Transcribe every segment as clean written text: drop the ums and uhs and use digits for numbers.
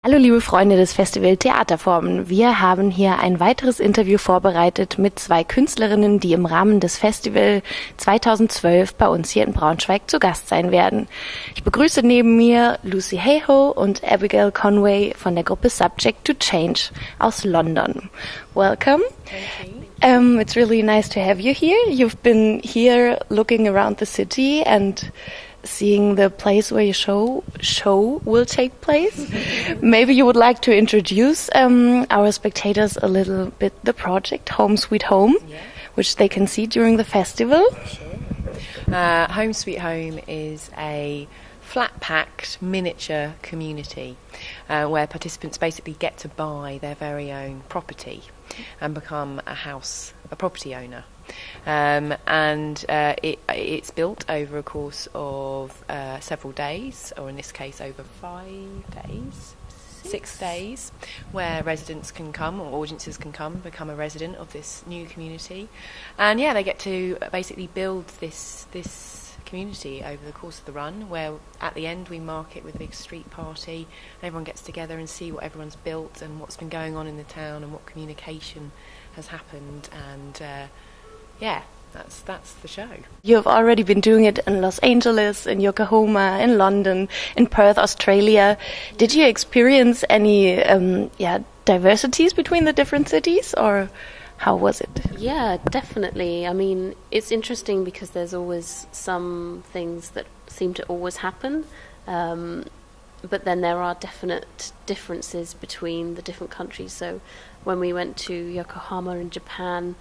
Hallo liebe Freunde des Festival Theaterformen. Wir haben hier ein weiteres Interview vorbereitet mit zwei Künstlerinnen, die im Rahmen des Festival 2012 bei uns hier in Braunschweig zu Gast sein werden. Ich begrüße neben mir Lucy Hayhoe und Abigail Conway von der Gruppe Subject to Change aus London. Welcome. Thank you. It's really nice to have you here. You've been here looking around the city and seeing the place where your show will take place. Maybe you would like to introduce our spectators a little bit the project Home Sweet Home, which they can see during the festival. Sure. Home Sweet Home is a flat-packed miniature community where participants basically get to buy their very own property and become a property owner. It's built over a course of several days, or in this case over 6 days, where residents can come, or audiences can come, become a resident of this new community. And they get to basically build this community over the course of the run, where at the end we mark it with a big street party. Everyone gets together and see what everyone's built and what's been going on in the town and what communication has happened, and that's the show. You've already been doing it in Los Angeles, in Yokohama, in London, in Perth, Australia. Did you experience any diversities between the different cities, or how was it? Yeah, definitely. I mean, it's interesting because there's always some things that seem to always happen, but then there are definite differences between the different countries. So when we went to Yokohama in Japan,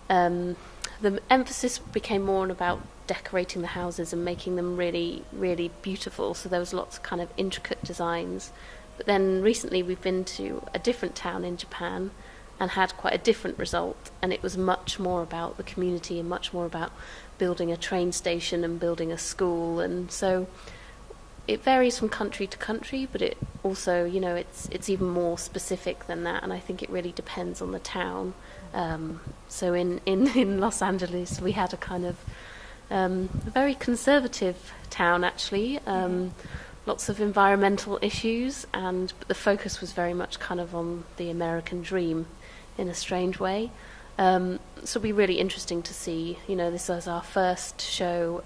the emphasis became more about decorating the houses and making them really, really beautiful. So there was lots of kind of intricate designs. But then recently we've been to a different town in Japan and had quite a different result. And it was much more about the community and much more about building a train station and building a school. And so it varies from country to country, but it also, it's even more specific than that. And I think it really depends on the town. So in Los Angeles, we had a kind of very conservative town, actually. Lots of environmental issues, but the focus was very much kind of on the American dream in a strange way. So it'll be really interesting to see. This is our first show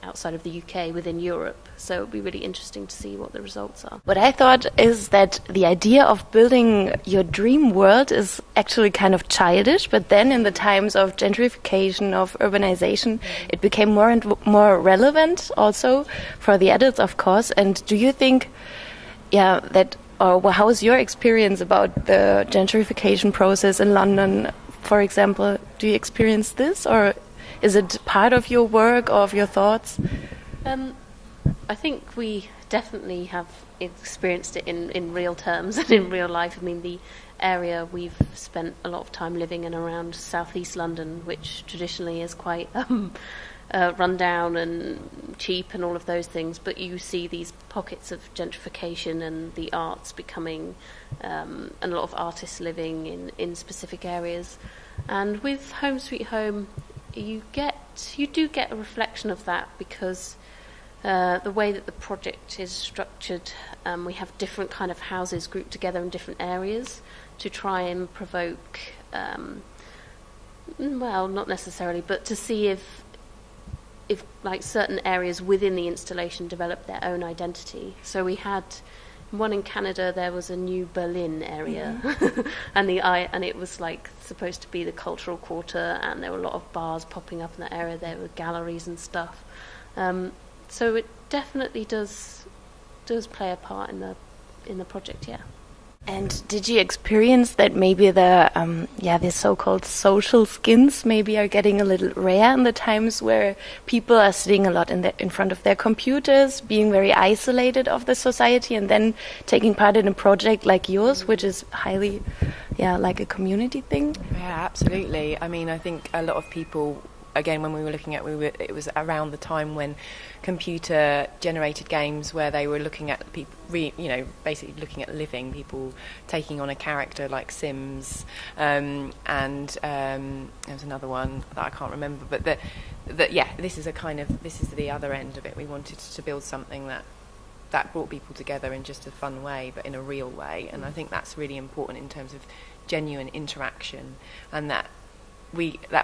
outside of the UK within Europe, so it'll be really interesting to see what the results are. What I thought is that the idea of building your dream world is actually kind of childish, but then in the times of gentrification, of urbanization, it became more and more relevant also for the adults, of course. And do you think, how is your experience about the gentrification process in London, for example? Do you experience this, or is it part of your work or of your thoughts? I think we definitely have experienced it in real terms and in real life. I mean, the area we've spent a lot of time living in around southeast London, which traditionally is quite run down and cheap and all of those things, but you see these pockets of gentrification and the arts becoming, and a lot of artists living in specific areas. And with Home Sweet Home, you do get a reflection of that, because the way that the project is structured, we have different kind of houses grouped together in different areas to try and provoke, not necessarily, but to see if like certain areas within the installation develop their own identity. So we had one in Canada. There was a new Berlin area, and it was like supposed to be the cultural quarter, and there were a lot of bars popping up in that area. There were galleries and stuff. So it definitely does play a part in the project, yeah. And did you experience that maybe the so-called social skins maybe are getting a little rare in the times where people are sitting a lot in front of their computers, being very isolated of the society, and then taking part in a project like yours, which is highly, like a community thing? Yeah, absolutely. I mean, I think a lot of people, again, when we were looking at, it was around the time when computer-generated games, where they were looking at people, basically looking at living people taking on a character like Sims, and there was another one that I can't remember, but this is the other end of it. We wanted to build something that that brought people together in just a fun way, but in a real way. And I think that's really important in terms of genuine interaction, and that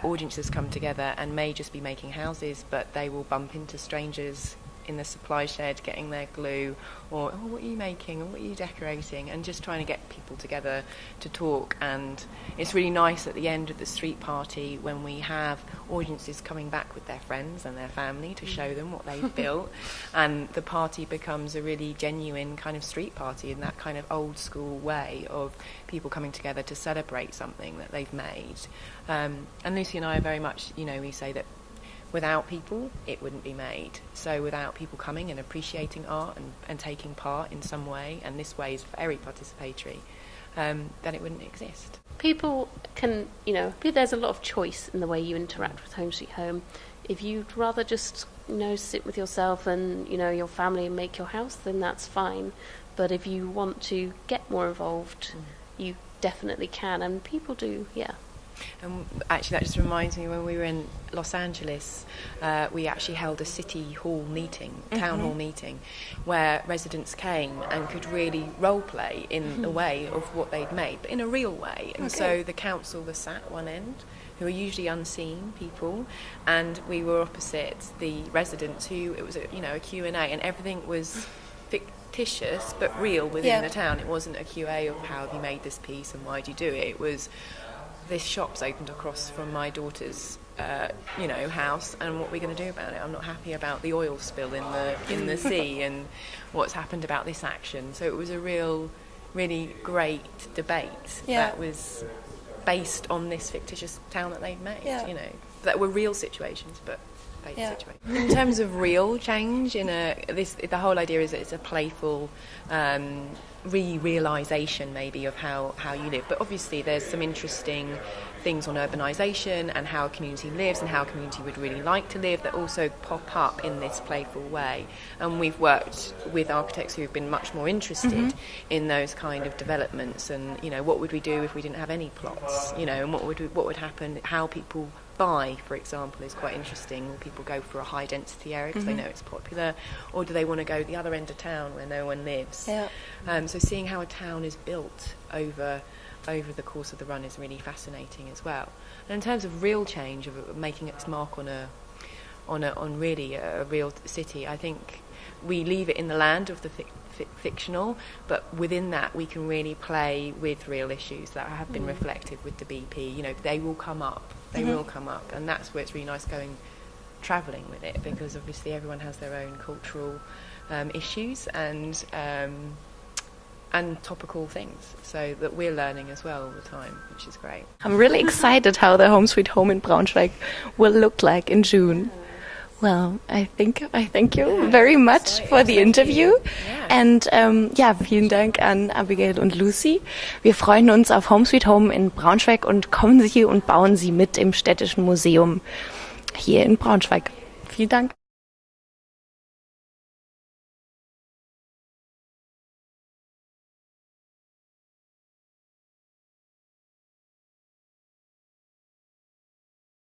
audiences come together and may just be making houses, but they will bump into strangers in the supply shed getting their glue, or what are you making, or what are you decorating, and just trying to get people together to talk. And it's really nice at the end of the street party when we have audiences coming back with their friends and their family to show them what they've built, and the party becomes a really genuine kind of street party in that kind of old school way of people coming together to celebrate something that they've made. And Lucy and I are very much, we say that without people, it wouldn't be made. So without people coming and appreciating art and taking part in some way, and this way is very participatory, then it wouldn't exist. People can, there's a lot of choice in the way you interact with Home Sweet Home. If you'd rather just, sit with yourself and, your family and make your house, then that's fine. But if you want to get more involved, you definitely can, and people do, yeah. And actually that just reminds me, when we were in Los Angeles, we actually held a city hall meeting, town hall meeting, where residents came and could really role play in a way of what they'd made, but in a real way. And so the council was sat at one end, who are usually unseen people, and we were opposite the residents, who it was a Q&A, and everything was fictitious but real within the town. It wasn't a QA of how have you made this piece and why do you do it. It was, this shop's opened across from my daughter's house, and what we're going to do about it. I'm not happy about the oil spill in the sea, and what's happened about this action. So it was a really great debate that was based on this fictitious town that they'd made, that were real situations, but fake situations. In terms of real change, the whole idea is that it's a playful re-realisation maybe of how you live. But obviously there's some interesting things on urbanisation and how a community lives and how a community would really like to live that also pop up in this playful way. And we've worked with architects who have been much more interested in those kind of developments, and what would we do if we didn't have any plots, and what would happen, how people buy, for example, is quite interesting. Will people go for a high density area because they know it's popular, or do they want to go to the other end of town where no one lives? So seeing how a town is built over the course of the run is really fascinating as well. And in terms of real change, of making its mark on really a real city, I think we leave it in the land of the fictional, but within that we can really play with real issues that have been reflected with the BP. They will come up. They will come up, and that's where it's really nice going travelling with it, because obviously everyone has their own cultural issues and topical things, so that we're learning as well all the time, which is great. I'm really excited how the Home Sweet Home in Braunschweig will look like in June. Well, I thank you very much for the interview. And vielen Dank an Abigail und Lucy. Wir freuen uns auf Home Sweet Home in Braunschweig und kommen Sie und bauen Sie mit im Städtischen Museum hier in Braunschweig. Vielen Dank.